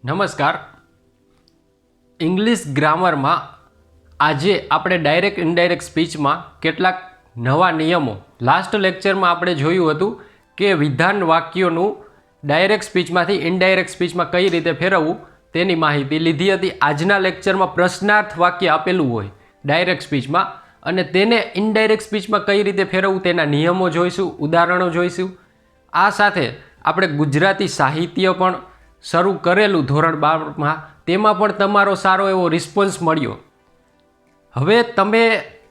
નમસ્કાર. ઇંગ્લિશ ગ્રામરમાં આજે આપણે ડાયરેક્ટ ઇનડાયરેક્ટ સ્પીચમાં કેટલાક નવા નિયમો લાસ્ટ લેક્ચરમાં આપણે જોયું હતું કે વિધાન વાક્યોનું ડાયરેક્ટ સ્પીચમાંથી ઇનડાયરેક્ટ સ્પીચમાં કઈ રીતે ફેરવવું તેની માહિતી લીધી હતી. આજના લેક્ચરમાં પ્રશ્નાર્થ વાક્ય આપેલું હોય ડાયરેક્ટ સ્પીચમાં અને તેને ઇનડાયરેક્ટ સ્પીચમાં કઈ રીતે ફેરવવું તેના નિયમો જોઈશું, ઉદાહરણો જોઈશું. આ સાથે આપણે ગુજરાતી સાહિત્ય પણ શરૂ કરેલું ધોરણ 12માં, તેમાં પણ તમારો સારો એવો રિસ્પોન્સ મળ્યો. હવે તમે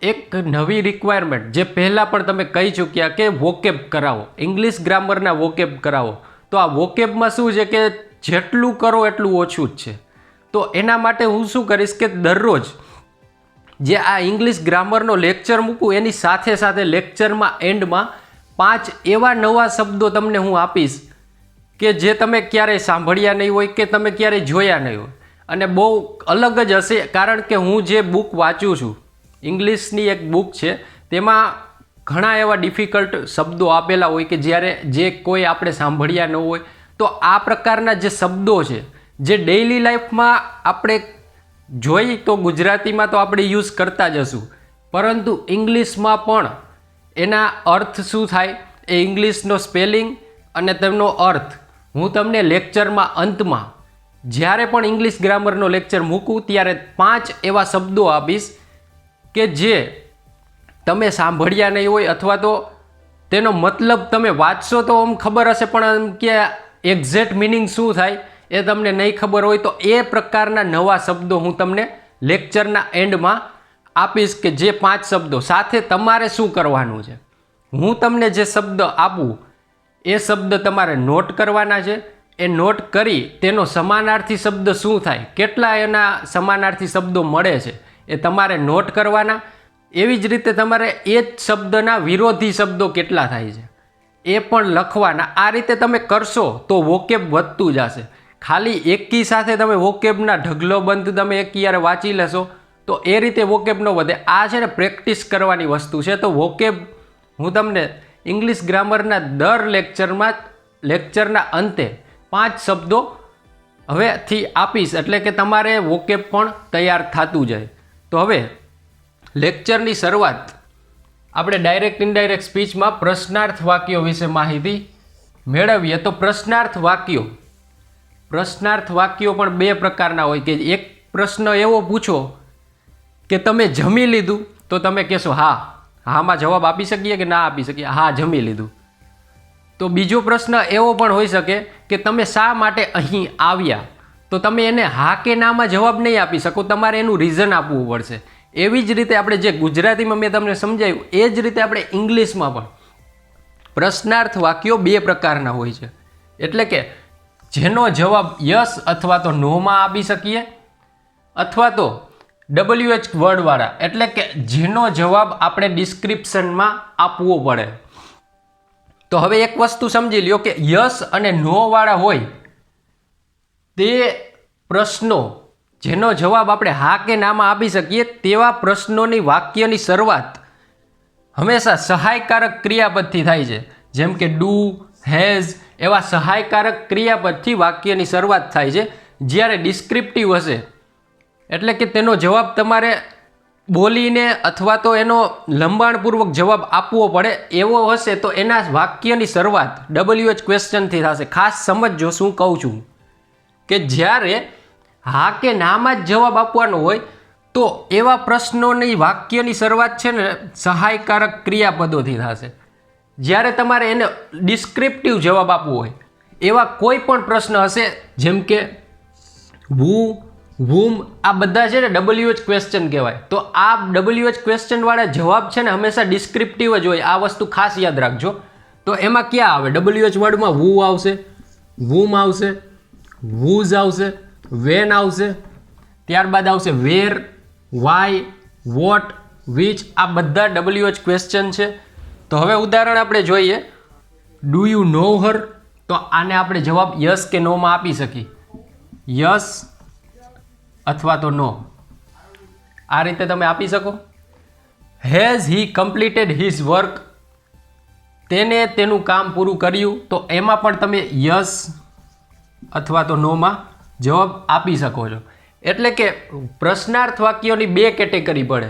એક નવી રિક્વાયરમેન્ટ જે પહેલાં પણ તમે કહી ચૂક્યા કે વોકેબ કરાવો, ઇંગ્લિશ ગ્રામરના વોકેબ કરાવો. તો આ વોકેબમાં શું છે કે જેટલું કરો એટલું ઓછું જ છે. તો એના માટે હું શું કરીશ કે દરરોજ જે આ ઇંગ્લિશ ગ્રામરનો લેક્ચર મૂકું એની સાથે સાથે લેક્ચરમાં એન્ડમાં 5 એવા નવા શબ્દો તમને હું આપીશ કે જે તમે ક્યારેય સાંભળ્યા નહીં હોય કે તમે ક્યારેય જોયા નહીં હોય અને બહુ અલગ જ હશે. કારણ કે હું જે બુક વાંચું છું, ઇંગ્લિશની એક બુક છે, તેમાં ઘણા એવા ડિફિકલ્ટ શબ્દો આપેલા હોય કે જ્યારે જે કોઈ આપણે સાંભળ્યા ન હોય. તો આ પ્રકારના જે શબ્દો છે જે ડેઇલી લાઈફમાં આપણે જોઈ તો ગુજરાતીમાં તો આપણે યુઝ કરતા જ હશું, પરંતુ ઇંગ્લિશમાં પણ એના અર્થ શું થાય, એ ઇંગ્લિશનો સ્પેલિંગ અને તેમનો અર્થ હું તમને લેક્ચરમાં અંતમાં જ્યારે પણ ઇંગ્લિશ ગ્રામરનો લેક્ચર મૂકું ત્યારે 5 એવા શબ્દો આપીશ કે જે તમે સાંભળ્યા નહીં હોય અથવા તો તેનો મતલબ તમે વાંચશો તો આમ ખબર હશે પણ કે એક્ઝેક્ટ મિનિંગ શું થાય એ તમને નહીં ખબર હોય. તો એ પ્રકારના નવા શબ્દો હું તમને લેક્ચરના એન્ડમાં આપીશ કે જે 5 શબ્દો સાથે તમારે શું કરવાનું છે. હું તમને જે શબ્દ આપું એ શબ્દ તમારે નોટ કરવાના છે. એ નોટ કરી તેનો સમાનાર્થી શબ્દ શું થાય, કેટલા એના સમાનાર્થી શબ્દો મળે છે એ તમારે નોટ કરવાના. એવી જ રીતે તમારે એ જ શબ્દના વિરોધી શબ્દો કેટલા થાય છે એ પણ લખવાના. આ રીતે તમે કરશો તો વોકેબ વધતું જશે. ખાલી એકી સાથે તમે વોકેબના ઢગલો બંધ તમે એક યારે વાંચી લેશો તો એ રીતે વોકેબ ન વધે. આ છે ને પ્રેક્ટિસ કરવાની વસ્તુ છે. તો વોકેબ હું તમને ઇંગ્લિશ ગ્રામરના દર લેક્ચરના અંતે 5 શબ્દો હવેથી આપીશ, એટલે કે તમારે વોકેબ પણ તૈયાર થતું જાય. તો હવે લેક્ચરની શરૂઆત આપણે ડાયરેક્ટ ઇનડાયરેક્ટ સ્પીચમાં પ્રશ્નાર્થ વાક્યો વિશે માહિતી મેળવીએ. તો પ્રશ્નાર્થ વાક્યો પણ 2 પ્રકારના હોય કે એક પ્રશ્ન એવો પૂછો કે તમે જમી લીધું, તો તમે કહેશો હામાં જવાબ આપી શકીએ કે ના આપી શકીએ, હા જમી લીધું. તો બીજો પ્રશ્ન એવો પણ હોઈ શકે કે તમે શા માટે અહીં આવ્યા, તો તમે એને હા કે નામાં જવાબ નહીં આપી શકો, તમારે એનું રીઝન આપવું પડશે. એવી જ રીતે આપણે જે ગુજરાતીમાં મેં તમને સમજાવ્યું એ જ રીતે આપણે ઇંગ્લિશમાં પણ પ્રશ્નાર્થ વાક્યો 2 પ્રકારના હોય છે. એટલે કે જેનો જવાબ યસ અથવા તો નોમાં આપી શકીએ અથવા તો WH વર્ડવાળા, એટલે કે જેનો જવાબ આપણે ડિસ્ક્રિપ્શનમાં આપવો પડે. તો હવે એક વસ્તુ સમજી લ્યો કે યસ અને નો વાળા હોય તે પ્રશ્નો જેનો જવાબ આપણે હા કે નામાં આપી શકીએ તેવા પ્રશ્નોની વાક્યની શરૂઆત હંમેશા સહાયકારક ક્રિયાપદથી થાય છે. જેમ કે ડુ, હેઝ એવા સહાયકારક ક્રિયાપદથી વાક્યની શરૂઆત થાય છે. જ્યારે ડિસ્ક્રિપ્ટિવ હશે એટલે કે તેનો જવાબ તમારે બોલીને અથવા તો એનો લંબાણપૂર્વક જવાબ આપવો પડે એવો હશે તો એના વાક્યની શરૂઆત WH ક્વેશ્ચનથી થશે. ખાસ સમજજો શું કહું છું કે જ્યારે હા કે નામાં જ જવાબ આપવાનો હોય તો એવા પ્રશ્નોની વાક્યની શરૂઆત છે ને સહાયકારક ક્રિયાપદોથી થશે. જ્યારે તમારે એને ડિસ્ક્રિપ્ટિવ જવાબ આપવો હોય એવા કોઈ પણ પ્રશ્ન હશે જેમ કે who, whom, આ બધા છે ને WH ક્વેશ્ચન કહેવાય. તો આ WH ક્વેશ્ચન વાળા જવાબ છે ને હંમેશા ડિસ્ક્રિપ્ટિવ જ હોય. આ વસ્તુ ખાસ યાદ રાખજો. તો એમાં ક્યાં આવે WH વર્ડમાં who આવશે, whom આવશે, whose આવશે, when આવશે, ત્યારબાદ આવશે where, why, what, which. આ બધા WH ક્વેશ્ચન છે. તો હવે ઉદાહરણ આપણે જોઈએ. ડુ યુ નો હર, તો આને આપણે જવાબ યસ કે નોમાં આપી શકીએ, યસ અથવા તો નો. આ રીતે તમે આપી શકો. Has he completed his work, તેને તેનું કામ પૂરું કર્યું, તો એમાં પણ તમે યસ અથવા તો નોમાં જવાબ આપી શકો છો. એટલે કે પ્રશ્નાર્થ વાક્યોની બે કેટેગરી પડે.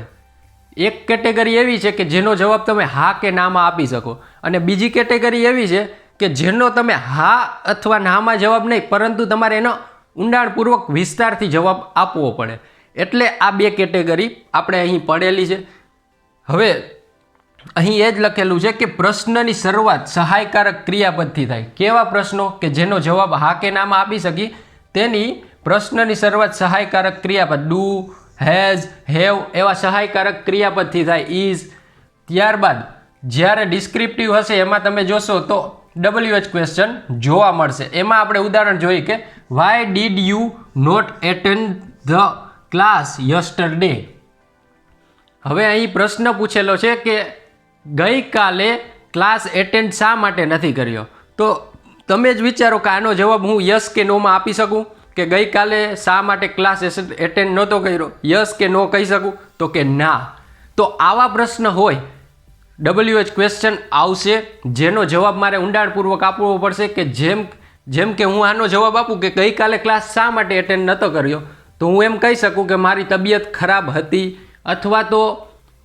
એક કેટેગરી એવી છે કે જેનો જવાબ તમે હા કે નામાં આપી શકો, અને બીજી કેટેગરી એવી છે કે જેનો તમે હા અથવા નામાં જવાબ નહીં, પરંતુ તમારે એનો ઊંડાણપૂર્વક વિસ્તારથી જવાબ આપવો પડે. એટલે આ બે કેટેગરી આપણે અહીં પડેલી છે. હવે અહીં એ જ લખેલું છે કે પ્રશ્નની શરૂઆત સહાયકારક ક્રિયાપદથી થાય. કેવા પ્રશ્નો કે જેનો જવાબ હા કે નામાં આપી શકી તેની પ્રશ્નની શરૂઆત સહાયકારક ક્રિયાપદ ડુ, હેઝ, હેવ એવા સહાયકારક ક્રિયાપદથી થાય. ઇઝ. ત્યારબાદ જ્યારે ડિસ્ક્રિપ્ટિવ હશે એમાં તમે જોશો તો WH ક્વેશ્ચન જોવા મળશે. એમાં આપણે ઉદાહરણ જોઈએ કે why did you not attend the class yesterday. હવે અહીં પ્રશ્ન પૂછેલો છે કે ગઈકાલે ક્લાસ એટેન્ડ શા માટે નથી કર્યો. તો તમે જ વિચારો કે આનો જવાબ હું યસ કે નોમાં આપી શકું, કે ગઈકાલે શા માટે ક્લાસ એટેન્ડ નહોતો કર્યો, યસ કે નો કહી શકું? તો કે ના. તો આવા પ્રશ્ન હોય WH ક્વેશ્ચન આવશે જેનો જવાબ મારે ઊંડાણપૂર્વક આપવો પડશે. કે જેમ કે હું આનો જવાબ આપું કે ગઈકાલે ક્લાસ શા માટે એટેન્ડ નહોતો કર્યો, તો હું એમ કહી શકું કે મારી તબિયત ખરાબ હતી, અથવા તો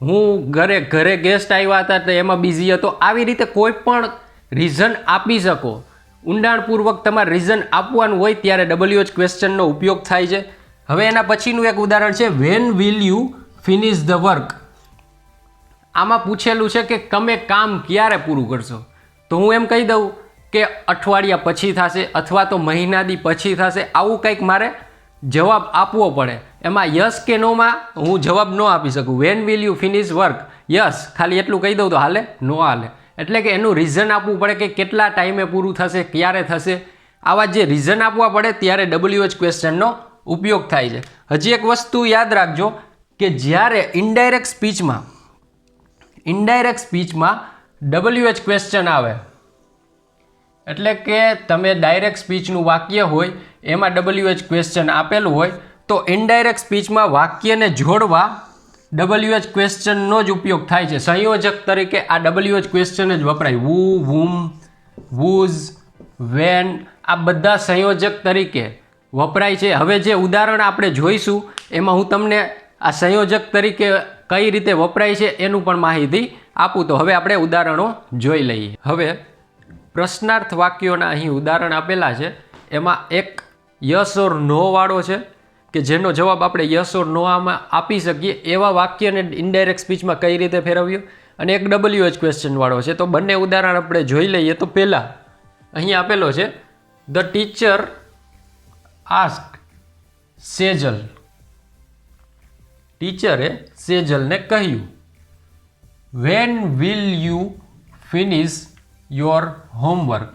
હું ઘરે ગેસ્ટ આવ્યા હતા તો એમાં બિઝી હતો. આવી રીતે કોઈ પણ રીઝન આપી શકો. ઊંડાણપૂર્વક તમારે રીઝન આપવાનું હોય ત્યારે WH ક્વેશ્ચનનો ઉપયોગ થાય છે. હવે એના પછીનું એક ઉદાહરણ છે when will you finish the work. આમાં પૂછેલું છે કે તમે કામ ક્યારે પૂરું કરશો. તો હું એમ કહી દઉં કે અઠવાડિયા પછી થશે અથવા તો મહિનાથી પછી થશે. આવું કંઈક મારે જવાબ આપવો પડે. એમાં યસ કે નોમાં હું જવાબ ન આપી શકું. Van will you finish work, yes ખાલી એટલું કહી દઉં તો હાલે? નો હાલે. એટલે કે એનું રીઝન આપવું પડે કે કેટલા ટાઈમે પૂરું થશે, ક્યારે થશે. આવા જે રીઝન આપવા પડે ત્યારે WH ક્વેશ્ચનનો ઉપયોગ થાય છે. હજી એક વસ્તુ યાદ રાખજો કે જ્યારે ઇનડાયરેક્ટ સ્પીચમાં WH ક્વેશ્ચન આવે, એટલે કે તમે ડાયરેક્ટ સ્પીચનું વાક્ય હોય એમાં WH ક્વેશ્ચન આપેલું હોય, તો ઇનડાયરેક્ટ સ્પીચમાં વાક્યને જોડવા WH ક્વેશ્ચનનો જ ઉપયોગ થાય છે. સંયોજક તરીકે આ WH ક્વેશ્ચન જ વપરાય. વુ, વુમ, વુઝ, વેન આ બધા સંયોજક તરીકે વપરાય છે. હવે જે ઉદાહરણ આપણે જોઈશું એમાં હું તમને આ સંયોજક તરીકે કઈ રીતે વપરાય છે એનું પણ માહિતી આપું. તો હવે આપણે ઉદાહરણો જોઈ લઈએ. હવે પ્રશ્નાર્થ વાક્યોના અહીં ઉદાહરણ આપેલા છે. એમાં એક યસ ઓર નો વાળો છે કે જેનો જવાબ આપણે યસ ઓર નો આમાં આપી શકીએ એવા વાક્યને ઇનડાયરેક્ટ સ્પીચમાં કઈ રીતે ફેરવ્યું, અને એક WH ક્વેશ્ચન વાળો છે. તો બંને ઉદાહરણ આપણે જોઈ લઈએ. તો પહેલાં અહીં આપેલો છે ધ ટીચર આસ્ક સેજલ. ટીચરે સેજલને કહ્યું van will you finish your homework.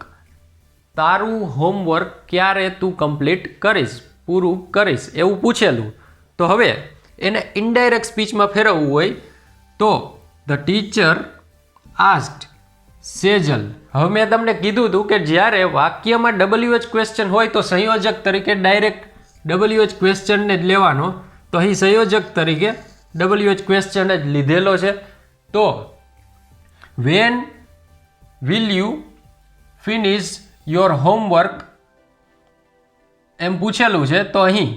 તારું હોમવર્ક ક્યારે તું કમ્પ્લીટ કરીશ, પૂરું કરીશ, એવું પૂછેલું. તો હવે એને ઇનડાયરેક્ટ સ્પીચમાં ફેરવવું હોય તો ધ ટીચર આસ્ક્ડ સેજલ. હવે મેં તમને કીધું હતું કે જ્યારે વાક્યમાં WH ક્વેશ્ચન હોય તો સંયોજક તરીકે ડાયરેક્ટ WH ક્વેશ્ચનને જ લેવાનો. તો અહીં સંયોજક તરીકે WH ક્વેશ્ચન જ લીધેલો છે. તો when will you finish your homework એમ પૂછેલું છે. તો અહીં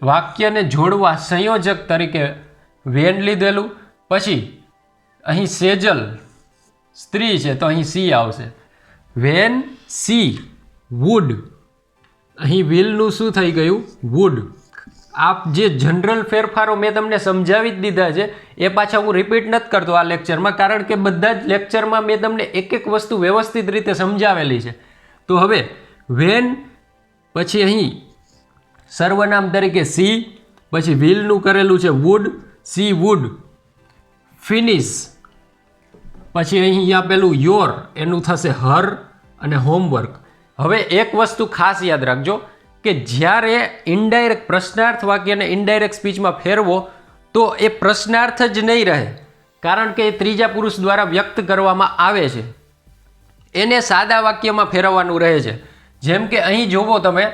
વાક્યને જોડવા સંયોજક તરીકે વેન લીધેલું. પછી અહીં સેજલ સ્ત્રી છે તો અહીં સી આવશે. વેન સી વુડ, અહીં વિલનું શું થઈ ગયું? વુડ. આ જે જનરલ ફેરફારો મેં તમને સમજાવી જ દીધા છે એ પાછા હું રિપીટ નથી કરતો આ લેક્ચરમાં, કારણ કે બધા જ લેક્ચરમાં મેં તમને એક એક વસ્તુ વ્યવસ્થિત રીતે સમજાવેલી છે. તો હવે વેન પછી અહીં સર્વનામ તરીકે સી, પછી વિલનું કરેલું છે વુડ, સી વુડ. ફિનિશ પછી અહીં આપેલું યોર એનું થશે હર, અને હોમવર્ક. હવે એક વસ્તુ ખાસ યાદ રાખજો કે જ્યારે ઇનડાયરેક્ટ પ્રશ્નાર્થ વાક્યને ઇનડાયરેક્ટ સ્પીચમાં ફેરવો તો એ પ્રશ્નાર્થ જ નહીં રહે, કારણ કે એ ત્રીજા પુરુષ દ્વારા વ્યક્ત કરવામાં આવે છે. એને સાદા વાક્યમાં ફેરવવાનું રહે છે. જેમ કે અહીં જોવો તમે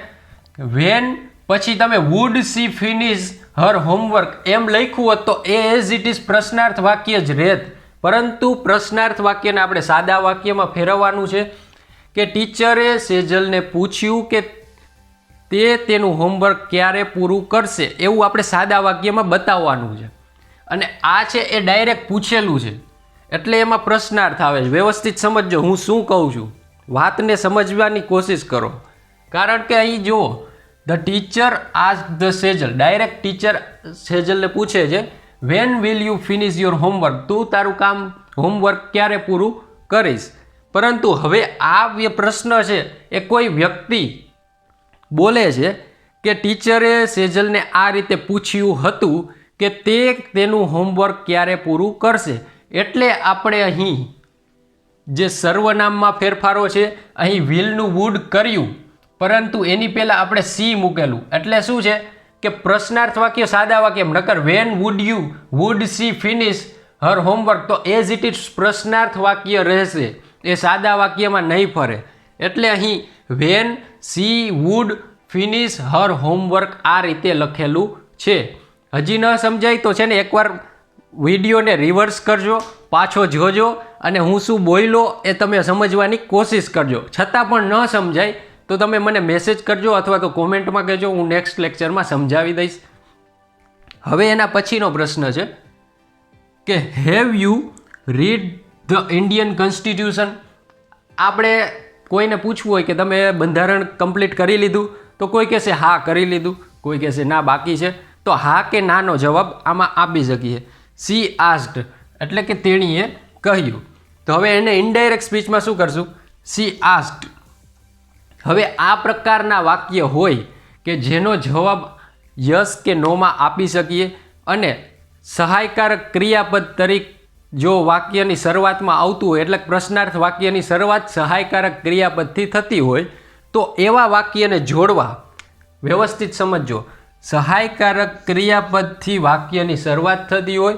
વેન પછી તમે would she finish her homework એમ લખ્યું હોત તો એ એઝ ઇટ ઇઝ પ્રશ્નાર્થ વાક્ય જ રહેત. પરંતુ પ્રશ્નાર્થ વાક્યને આપણે સાદા વાક્યમાં ફેરવવાનું છે કે ટીચરે સેજલને પૂછ્યું કે તે તેનું હોમવર્ક ક્યારે પૂરું કરશે એવું આપણે સાદા વાક્યમાં બતાવવાનું છે. અને આ છે એ ડાયરેક્ટ પૂછેલું છે એટલે એમાં પ્રશ્નાર્થ આવે છે. વ્યવસ્થિત સમજજો હું શું કહું છું, વાતને સમજવાની કોશિશ કરો. કારણ કે અહીં જુઓ, the teacher ask the Sejal, direct teacher સેજલને પૂછે છે when will you finish your homework, તું તારું કામ હોમવર્ક ક્યારે પૂરું કરીશ. પરંતુ હવે આ પ્રશ્ન છે એ કોઈ વ્યક્તિ બોલે છે કે ટીચરે સેજલને આ રીતે પૂછ્યું હતું કે તે તેનું હોમવર્ક ક્યારે પૂરું કરશે. એટલે આપણે અહીં જે સર્વનામમાં ફેરફારો છે, અહીં વિલનું વુડ કર્યું, પરંતુ એની પહેલાં આપણે સી મૂકેલું. એટલે શું છે કે પ્રશ્નાર્થ વાક્ય સાદા વાક્ય, નકર when would she finish her homework, તો એઝ ઇટ ઇઝ પ્રશ્નાર્થ વાક્ય રહેશે, એ સાદા વાક્યમાં નહીં ફરે. એટલે અહીં when she would finish her homework આ રીતે લખેલું છે. હજી ન સમજાય તો છે ને એકવાર વિડીયોને રિવર્સ કરજો, પાછો જોજો અને હું શું બોલ્યો એ તમે સમજવાની કોશિશ કરજો. છતાં પણ ન સમજાય તો તમે મને મેસેજ કરજો અથવા તો કોમેન્ટમાં કહેજો, હું નેક્સ્ટ લેક્ચરમાં સમજાવી દઈશ. હવે એના પછીનો પ્રશ્ન છે કે have you read the Indian constitution. આપણે કોઈને પૂછવું હોય કે તમે બંધારણ કમ્પ્લીટ કરી લીધું, તો કોઈ કહેશે હા કરી લીધું, કોઈ કહેશે ના બાકી છે. તો હા કે નાનો જવાબ આમાં આપી શકીએ. સી આસ્ક્ડ એટલે કે તેણીએ કહ્યું. તો હવે એને ઇનડાયરેક્ટ સ્પીચમાં શું કરશું? C asked. હવે આ પ્રકારના વાક્ય હોય કે જેનો જવાબ યસ કે નોમાં આપી શકીએ અને સહાયકારક ક્રિયાપદ તરીકે જો વાક્યની શરૂઆતમાં આવતું હોય, એટલે પ્રશ્નાર્થ વાક્યની શરૂઆત સહાયકારક ક્રિયાપદથી થતી હોય, તો એવા વાક્યને જોડવા. વ્યવસ્થિત સમજજો, સહાયકારક ક્રિયાપદથી વાક્યની શરૂઆત થતી હોય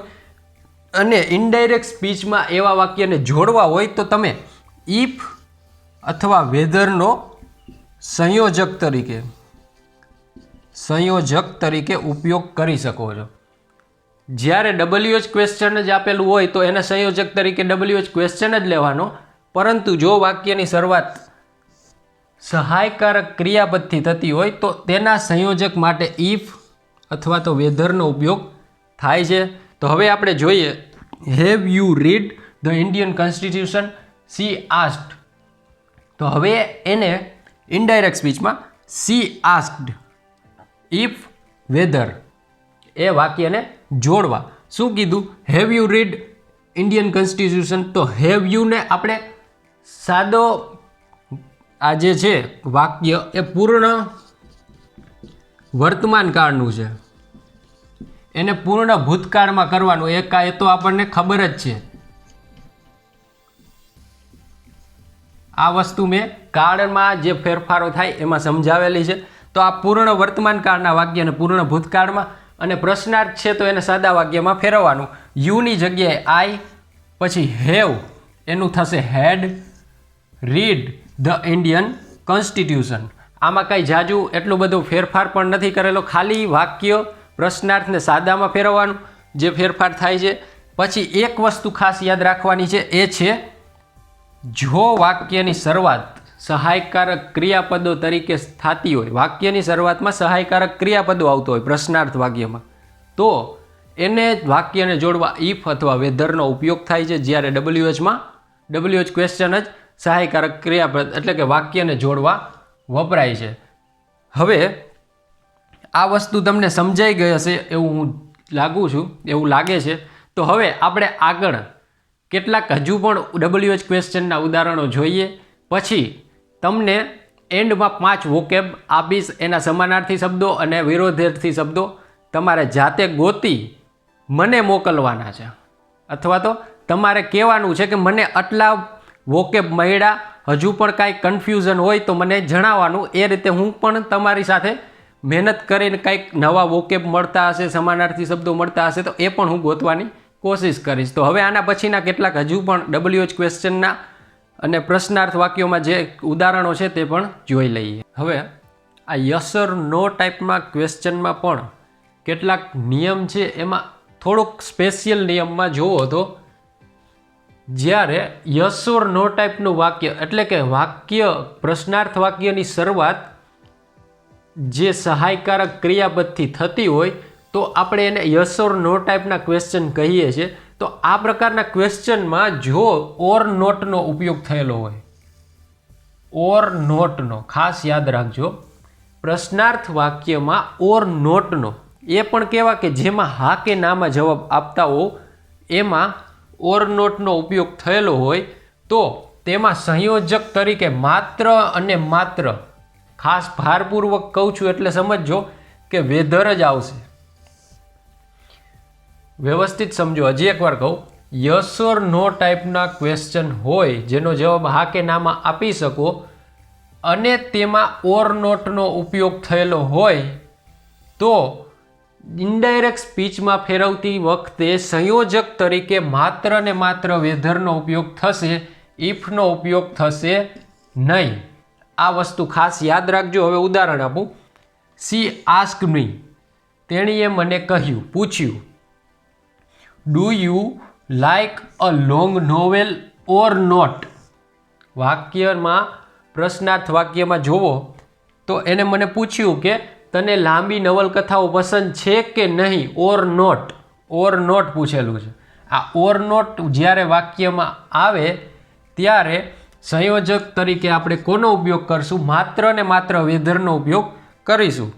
અને ઇનડાયરેક્ટ સ્પીચમાં એવા વાક્યને જોડવા હોય તો તમે ઇફ અથવા વેધરનો સંયોજક તરીકે ઉપયોગ કરી શકો છો. જ્યારે WH ક્વેશ્ચન જ આપેલું હોય તો એના સંયોજક તરીકે WH ક્વેશ્ચન જ લેવાનો. પરંતુ જો વાક્યની શરૂઆત સહાયકારક ક્રિયાપદથી થતી હોય તો તેના સંયોજક માટે ઇફ અથવા તો વેધરનો ઉપયોગ થાય છે. તો હવે આપણે જોઈએ, have you read the Indian constitution, she asked. તો હવે એને ઇનડાયરેક્ટ સ્પીચમાં સી આસ્ક્ડ ઇફ વેધર એ વાક્યને જોડવા. શું કીધું? Have you read Indian constitution. તો હેવ યુને આપણે સાદો આ જે છે વાક્ય એ પૂર્ણ વર્તમાન કાળનું છે, એને પૂર્ણ ભૂતકાળમાં કરવાનું. એ તો આપણને ખબર જ છે. આ વસ્તુ મેં કાળમાં જે ફેરફારો થાય એમાં સમજાવેલી છે. તો આ પૂર્ણ વર્તમાન કાળના વાક્યને પૂર્ણ ભૂતકાળમાં અને પ્રશ્નાર્થ છે તો એને સાદા વાક્યમાં ફેરવવાનું. યુની જગ્યાએ આઈ, પછી હેવ એનું થશે હેડ, રીડ ધ ઇન્ડિયન કોન્સ્ટિટ્યુશન. આમાં કાંઈ જાજુ એટલો બધો ફેરફાર પણ નથી કરેલો, ખાલી વાક્ય પ્રશ્નાર્થને સાદામાં ફેરવવાનું જે ફેરફાર થાય છે. પછી એક વસ્તુ ખાસ યાદ રાખવાની છે, એ છે જો વાક્યની શરૂઆત સહાયકારક ક્રિયાપદો તરીકે થતી હોય, વાક્યની શરૂઆતમાં સહાયકારક ક્રિયાપદો આવતો હોય પ્રશ્નાર્થ વાક્યમાં, તો એને વાક્યને જોડવા ઇફ અથવા વેધરનો ઉપયોગ થાય છે. જ્યારે WH ક્વેશ્ચન જ સહાયકારક ક્રિયાપદ એટલે કે વાક્યને જોડવા વપરાય છે. હવે આ વસ્તુ તમને સમજાઈ ગઈ હશે એવું એવું લાગે છે. તો હવે આપણે આગળ કેટલાક હજુ પણ WH ક્વેશ્ચનના ઉદાહરણો જોઈએ. પછી તમને એન્ડમાં 5 વોકેબ આપીશ, એના સમાનાર્થી શબ્દો અને વિરોધાર્થી શબ્દો તમારે જાતે ગોતી મને મોકલવાના છે, અથવા તો તમારે કહેવાનું છે કે મને આટલા વોકેબ મળ્યા, હજુ પણ કાંઈ કન્ફ્યુઝન હોય તો મને જણાવવાનું. એ રીતે હું પણ તમારી સાથે મહેનત કરીને કંઈક નવા વોકેબ મળતા હશે, સમાનાર્થી શબ્દો મળતા હશે તો એ પણ હું ગોતવાની કોશિશ કરીશ. તો હવે આના પછીના કેટલાક હજુ પણ WH ક્વેશ્ચનના અને પ્રશ્નાર્થ વાક્યોમાં જે ઉદાહરણો છે તે પણ જોઈ લઈએ. હવે આ યસ ઓર નો ટાઈપમાં ક્વેશ્ચનમાં પણ કેટલાક નિયમ છે. એમાં થોડોક સ્પેશિયલ નિયમમાં જુઓ તો જ્યારે યસ ઓર નો ટાઈપનું વાક્ય એટલે કે વાક્ય પ્રશ્નાર્થ વાક્યની શરૂઆત જે સહાયકારક ક્રિયાપદથી થતી હોય તો આપણે એને યસ ઓર નો ટાઈપના ક્વેશ્ચન કહીએ છીએ. તો આ પ્રકારના ક્વેશ્ચનમાં જો ઓર નોટનો ઉપયોગ થયેલો હોય, ઓર નોટનો ખાસ યાદ રાખજો, પ્રશ્નાર્થ વાક્યમાં ઓર નોટનો, એ પણ કેવા કે જેમાં હા કે નામાં જવાબ આપતા હો, એમાં ઓર નોટનો ઉપયોગ થયેલો હોય તો તેમાં સંયોજક તરીકે માત્ર અને માત્ર, ખાસ ભારપૂર્વક કહું છું એટલે સમજજો કે વેધર જ આવશે. વ્યવસ્થિત સમજો, હજી એકવાર કહું, યસ ઓર નો ટાઈપના ક્વેશ્ચન હોય જેનો જવાબ હા કે નામાં આપી શકો અને તેમાં ઓર નોટનો ઉપયોગ થયેલો હોય તો ઇનડાયરેક્ટ સ્પીચમાં ફેરવતી વખતે સંયોજક તરીકે માત્ર ને માત્ર વેધરનો ઉપયોગ થશે, ઇફનો ઉપયોગ થશે નહીં. આ વસ્તુ ખાસ યાદ રાખજો. હવે ઉદાહરણ આપું. સી આસ્ક મી, તેણીએ મને કહ્યું, પૂછ્યું, do you like a long novel or not? વાક્યમાં, પ્રશ્નાર્થ વાક્યમાં જોવો તો એને મને પૂછ્યું કે તને લાંબી નવલકથાઓ પસંદ છે કે નહીં, ઓર નોટ. ઓર નોટ પૂછેલું છે. આ ઓર નોટ જ્યારે વાક્યમાં આવે ત્યારે સંયોજક તરીકે આપણે કોનો ઉપયોગ કરશું? માત્ર ને માત્ર વેધરનો ઉપયોગ કરીશું.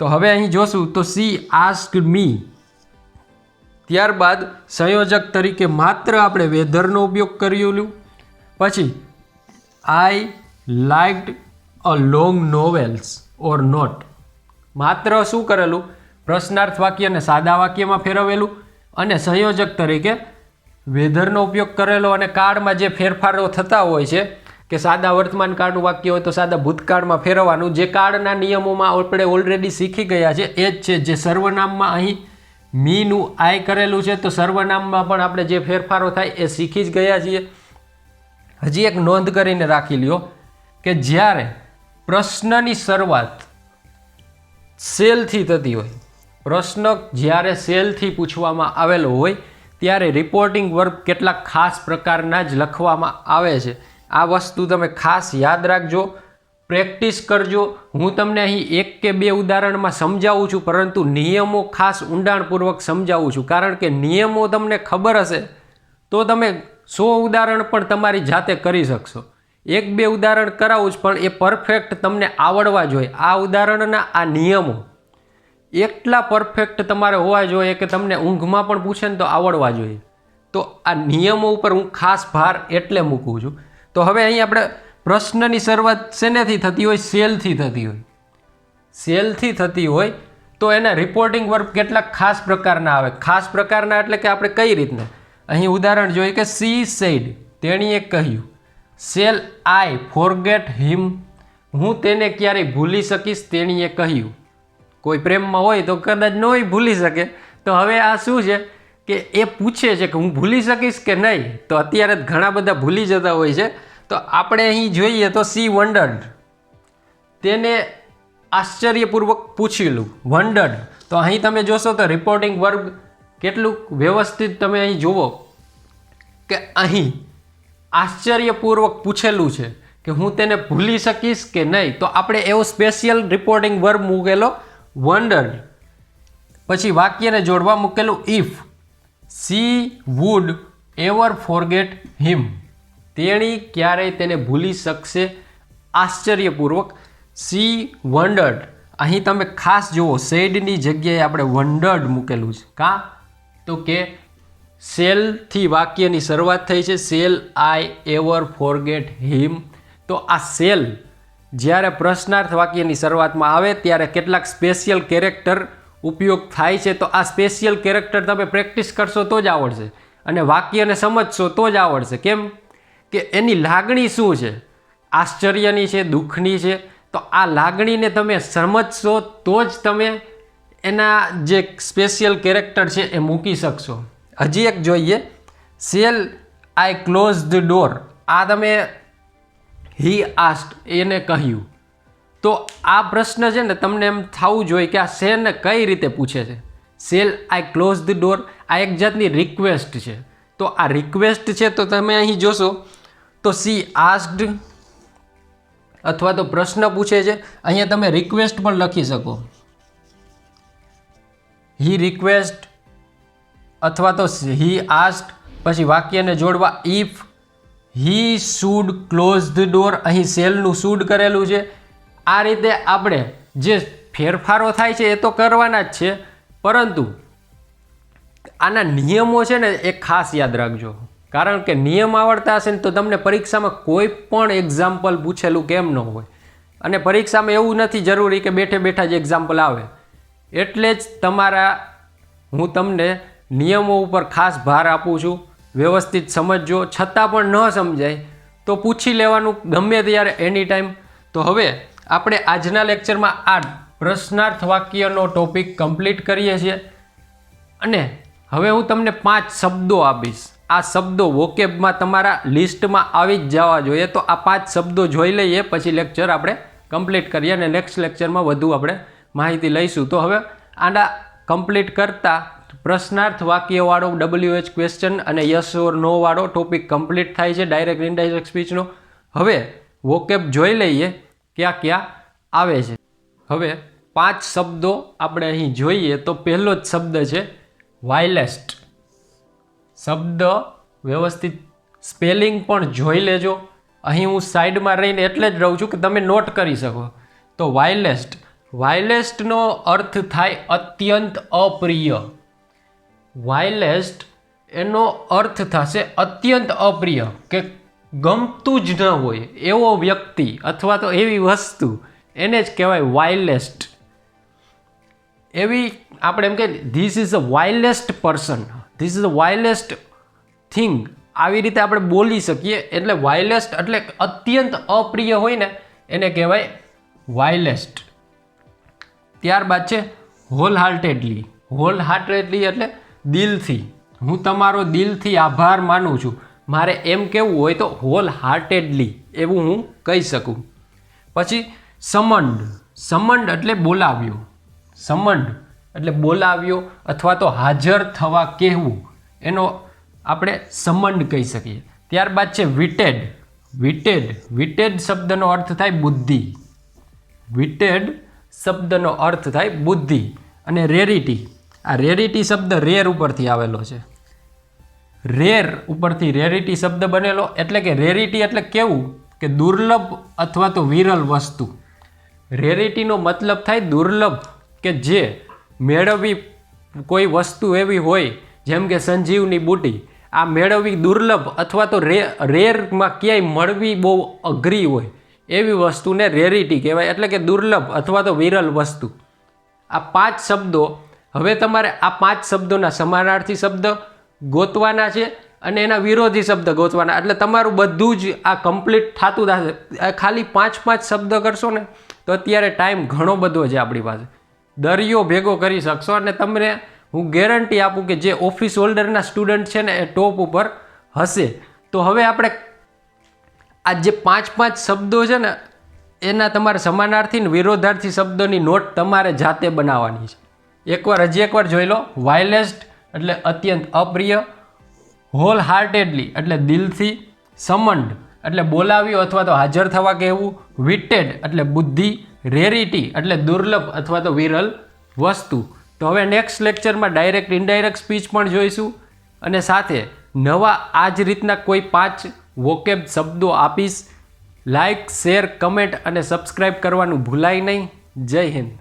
તો હવે અહીં જોશું તો સી આસ્ક મી, ત્યારબાદ સંયોજક તરીકે માત્ર આપણે વેધરનો ઉપયોગ કર્યું. પછી I liked a long novels or not, માત્ર શું કરેલું? પ્રશ્નાર્થ વાક્યને સાદા વાક્યમાં ફેરવેલું અને સંયોજક તરીકે વેધરનો ઉપયોગ કરેલો. અને કાળમાં જે ફેરફારો થતા હોય છે કે સાદા વર્તમાન કાળનું વાક્ય હોય તો સાદા ભૂતકાળમાં ફેરવવાનું, જે કાળના નિયમોમાં આપણે ઓલરેડી શીખી ગયા છે એ જ છે. જે સર્વનામમાં અહીં મીનું આઈ કરેલું છે તો સર્વનામમાં પણ આપણે જે ફેરફારો થાય એ શીખી જ ગયા છીએ. હજી એક નોંધ કરીને રાખી લ્યો કે જ્યારે પ્રશ્નની શરૂઆત સેલથી થતી હોય, પ્રશ્ન જ્યારે સેલથી પૂછવામાં આવેલો હોય ત્યારે રિપોર્ટિંગ વર્બ કેટલાક ખાસ પ્રકારના જ લખવામાં આવે છે. આ વસ્તુ તમે ખાસ યાદ રાખજો, પ્રેક્ટિસ કરજો. હું તમને અહીં એક કે બે ઉદાહરણમાં સમજાવું છું, પરંતુ નિયમો ખાસ ઊંડાણપૂર્વક સમજાવું છું, કારણ કે નિયમો તમને ખબર હશે તો તમે 100 ઉદાહરણ પણ તમારી જાતે કરી શકશો. એક બે ઉદાહરણ કરાવું જ પણ એ પરફેક્ટ તમને આવડવા જોઈએ. આ ઉદાહરણના આ નિયમો એટલા પરફેક્ટ તમારે હોવા જોઈએ કે તમને ઊંઘમાં પણ પૂછે ને તો આવડવા જોઈએ. તો આ નિયમો ઉપર હું ખાસ ભાર એટલે મૂકું છું. તો હવે અહીં આપણે પ્રશ્નની શરૂઆત શેનેથી થતી હોય? સેલથી થતી હોય. સેલથી થતી હોય તો એના રિપોર્ટિંગ વર્બ કેટલાક ખાસ પ્રકારના આવે. ખાસ પ્રકારના એટલે કે આપણે કઈ રીતના? અહીં ઉદાહરણ જોઈએ કે સી સેડ, તેણીએ કહ્યું. શેલ આઈ ફોરગેટ હિમ, હું તેને ક્યારેય ભૂલી શકીશ, તેણીએ કહ્યું. કોઈ પ્રેમમાં હોય તો કદાચ નોય ભૂલી શકે. તો હવે આ શું છે કે એ પૂછે છે કે હું ભૂલી શકીશ કે નહીં. તો અત્યારે ઘણા બધા ભૂલી જતા હોય છે. તો આપણે અહીં જોઈએ તો સી વન્ડર્ડ, તેને આશ્ચર્યપૂર્વક પૂછેલું, વન્ડર્ડ. તો અહીં તમે જોશો તો રિપોર્ટિંગ વર્બ કેટલું વ્યવસ્થિત તમે અહીં જુઓ કે અહીં આશ્ચર્યપૂર્વક પૂછેલું છે કે હું તેને ભૂલી શકીશ કે નહીં. તો આપણે એવો સ્પેશિયલ રિપોર્ટિંગ વર્બ મૂકેલો, વન્ડર્ડ. પછી વાક્યને જોડવા મૂકેલું if. She would ever forget him, તેણી ક્યારેય તેને ભૂલી શકશે, આશ્ચર્યપૂર્વક. સી વન્ડર્ડ, અહીં તમે ખાસ જુઓ સેડની જગ્યાએ આપણે વન્ડર્ડ મૂકેલું છે. કાં? તો કે સેલથી વાક્યની શરૂઆત થઈ છે. સેલ આઈ એવર ફોરગેટ હિમ. તો આ સેલ જ્યારે પ્રશ્નાર્થ વાક્યની શરૂઆતમાં આવે ત્યારે કેટલાક સ્પેશિયલ કેરેક્ટર ઉપયોગ થાય છે. તો આ સ્પેશિયલ કેરેક્ટર તમે પ્રેક્ટિસ કરશો તો જ આવડશે અને વાક્યને સમજશો તો જ આવડશે. કેમ કે એની લાગણી શું છે? આશ્ચર્યની છે, દુઃખની છે. તો આ લાગણીને તમે સમજશો તો જ તમે એના જે સ્પેશિયલ કેરેક્ટર છે એ મૂકી શકશો. હજી એક જોઈએ, shall I close the door. આ તમે હી આસ્ક્ડ, એને કહ્યું. તો આ પ્રશ્ન છે ને તમને એમ થવું જોઈએ કે આ શેને કઈ રીતે પૂછે છે. Shall I close the door, આ એક જાતની રિક્વેસ્ટ છે. તો આ રિક્વેસ્ટ છે તો તમે અહીં જોશો તો સી આસ્ક્ડ અથવા તો પ્રશ્ન પૂછે છે. અહીંયા તમે રિક્વેસ્ટ પણ લખી શકો, હી રિક્વેસ્ટ અથવા તો હી આસ્ક્ડ, પછી વાક્યને જોડવા if he should close the door, અહીં સેલનું શુડ કરેલું છે. આ રીતે આપણે જે ફેરફારો થાય છે એ તો કરવાના જ છે, પરંતુ આના નિયમો છે ને એ ખાસ યાદ રાખજો. કારણ કે નિયમ આવડતા હશે ને તો તમને પરીક્ષામાં કોઈ પણ એક્ઝામ્પલ પૂછેલું કેમ ન હોય. અને પરીક્ષામાં એવું નથી જરૂરી કે બેઠે બેઠા જ એક્ઝામ્પલ આવે. એટલે જ હું તમને નિયમો ઉપર ખાસ ભાર આપું છું. વ્યવસ્થિત સમજજો, છતાં પણ ન સમજાય તો પૂછી લેવાનું ગમે ત્યારે, એની ટાઈમ. તો હવે આપણે આજના લેક્ચરમાં આ પ્રશ્નાર્થ વાક્યનો ટોપિક કમ્પ્લીટ કરીએ છીએ. અને હવે હું તમને 5 શબ્દો આપીશ. આ શબ્દો વોકેબમાં તમારા લિસ્ટમાં આવી જ જવા જોઈએ. તો આ 5 શબ્દો જોઈ લઈએ, પછી લેક્ચર આપણે કમ્પ્લીટ કરીએ અને નેક્સ્ટ લેક્ચરમાં વધુ આપણે માહિતી લઈશું. તો હવે આના કમ્પ્લીટ કરતાં પ્રશ્નાર્થ વાક્યવાળો WH ક્વેશ્ચન અને યસ ઓર નો વાળો ટોપિક કમ્પ્લીટ થાય છે, ડાયરેક્ટ ઇનડાયરેક્ટ સ્પીચનો. હવે વોકેબ જોઈ લઈએ ક્યાં ક્યાં આવે છે. હવે 5 શબ્દો આપણે અહીં જોઈએ. તો પહેલો જ શબ્દ છે વાયલેસ્ટ. શબ્દ વ્યવસ્થિત સ્પેલિંગ પણ જોઈ લેજો. અહીં હું સાઈડમાં રહીને એટલે જ રહું છું કે તમે નોટ કરી શકો. તો વાયલેસ્ટનો અર્થ થાય અત્યંત અપ્રિય. વાયલેસ્ટ એનો અર્થ થશે અત્યંત અપ્રિય, કે ગમતું જ ન હોય એવો વ્યક્તિ અથવા તો એવી વસ્તુ, એને જ કહેવાય વાયલેસ્ટ. એવી આપણે એમ કહીએ this is a vilest person, this is a vilest thing, આવી રીતે આપણે બોલી શકીએ. એટલે વાયલેસ્ટ એટલે અત્યંત અપ્રિય હોય ને એને કહેવાય વાયલેસ્ટ. ત્યારબાદ છે હોલ હાર્ટેડલી. હોલ હાર્ટેડલી એટલે દિલથી. હું તમારો દિલથી આભાર માનું છું. મારે એમ કહેવું હોય તો હોલ હાર્ટેડલી એવું હું કહી શકું. પછી સમન્ડ. સમન્ડ એટલે બોલાવ્યો. સમન્ડ એટલે બોલાવ્યો અથવા તો હાજર થવા કહેવું, એનો આપણે સમન્ડ કહી શકીએ. ત્યારબાદ છે વિટેડ. વિટેડ શબ્દનો અર્થ થાય બુદ્ધિ. વિટેડ શબ્દનો અર્થ થાય બુદ્ધિ. અને રેરિટી. આ રેરિટી શબ્દ રેર ઉપરથી આવેલો છે. રેર ઉપરથી રેરિટી શબ્દ બનેલો. એટલે કે રેરિટી એટલે કેવું કે દુર્લભ અથવા તો વિરલ વસ્તુ. રેરિટીનો મતલબ થાય દુર્લભ, કે જે મેળવવી કોઈ વસ્તુ એવી હોય જેમ કે સંજીવની બુટી, આ મેળવવી દુર્લભ અથવા તો રેરમાં ક્યાંય મળવી બહુ અઘરી હોય એવી વસ્તુને રેરિટી કહેવાય. એટલે કે દુર્લભ અથવા તો વિરલ વસ્તુ. આ 5 શબ્દો. હવે તમારે આ 5 શબ્દોના સમાનાર્થી શબ્દ ગોતવાના છે અને એના વિરોધી શબ્દ ગોતવાના. એટલે તમારું બધું જ આ કમ્પ્લીટ થતું થશે. ખાલી 5 શબ્દ કરશો ને તો અત્યારે ટાઈમ ઘણો બધો છે આપણી પાસે, દરિયો ભેગો કરી શકશો. અને તમને હું ગેરંટી આપું કે જે ઓફિસ હોલ્ડરના સ્ટુડન્ટ છે ને એ ટોપ ઉપર હશે. તો હવે આપણે આ જે 5 શબ્દો છે ને એના તમારે સમાનાર્થી ને વિરોધાર્થી શબ્દોની નોટ તમારે જાતે બનાવવાની છે. હજી એકવાર જોઈ લો. વાયલેસ્ટ એટલે અત્યંત અપ્રિય. હોલ હાર્ટેડલી એટલે દિલથી. સમન્ડ એટલે બોલાવ્યો અથવા તો હાજર થવા કહેવું. વિટેડ એટલે બુદ્ધિ. રેરિટી એટલે દુર્લભ અથવા તો વિરલ વસ્તુ. તો હવે નેક્સ્ટ લેક્ચરમાં ડાયરેક્ટ ઇનડાયરેક્ટ સ્પીચ પણ જોઈશું, અને સાથે નવા આ જ રીતના કોઈ 5 વોકેબ શબ્દો આપીશ. લાઇક, શેર, કમેન્ટ અને સબસ્ક્રાઈબ કરવાનું ભૂલાય નહીં. જય હિન્દ.